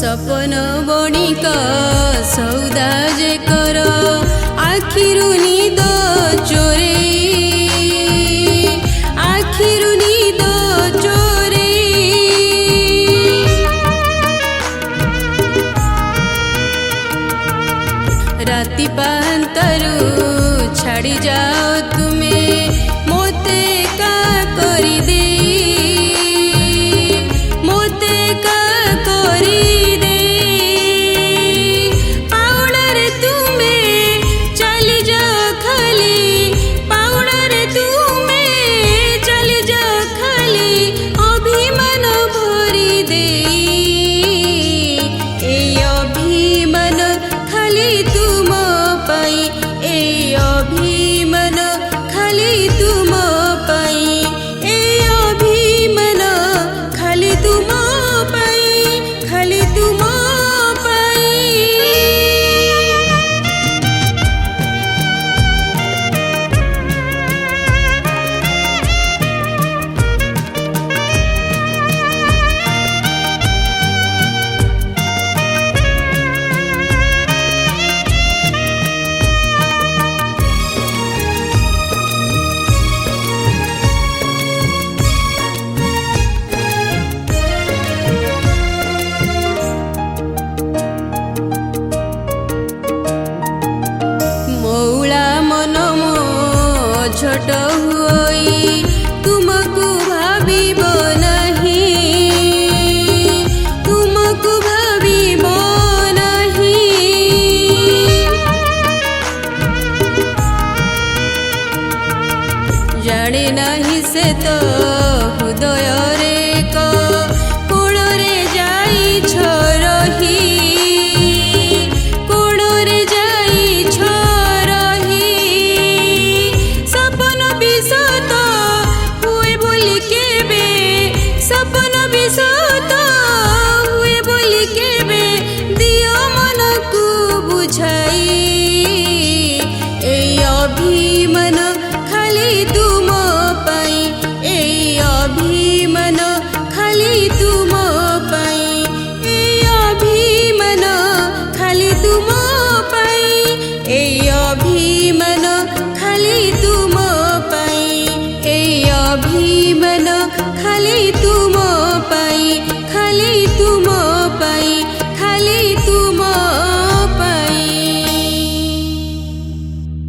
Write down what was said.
सपन बणिक सौदा जे कर आखिरु निद चोरे आखिरु निद चोरे राति पांतरु छाड़ी जाओ तुमे मोते का करी दे छोट हुई तुमको भाविब नहीं तुमको भाविब नहीं जाने नहीं से तो हृदय रे को कोण रे जाई रही अभिमान खाली तुम पाई ए अभिमान खाली तुम पाई ए अभिमान खाली तुम पाई ए अभिमान खाली तुम पाई ए अभिमान खाली तुम पाई खाली तुम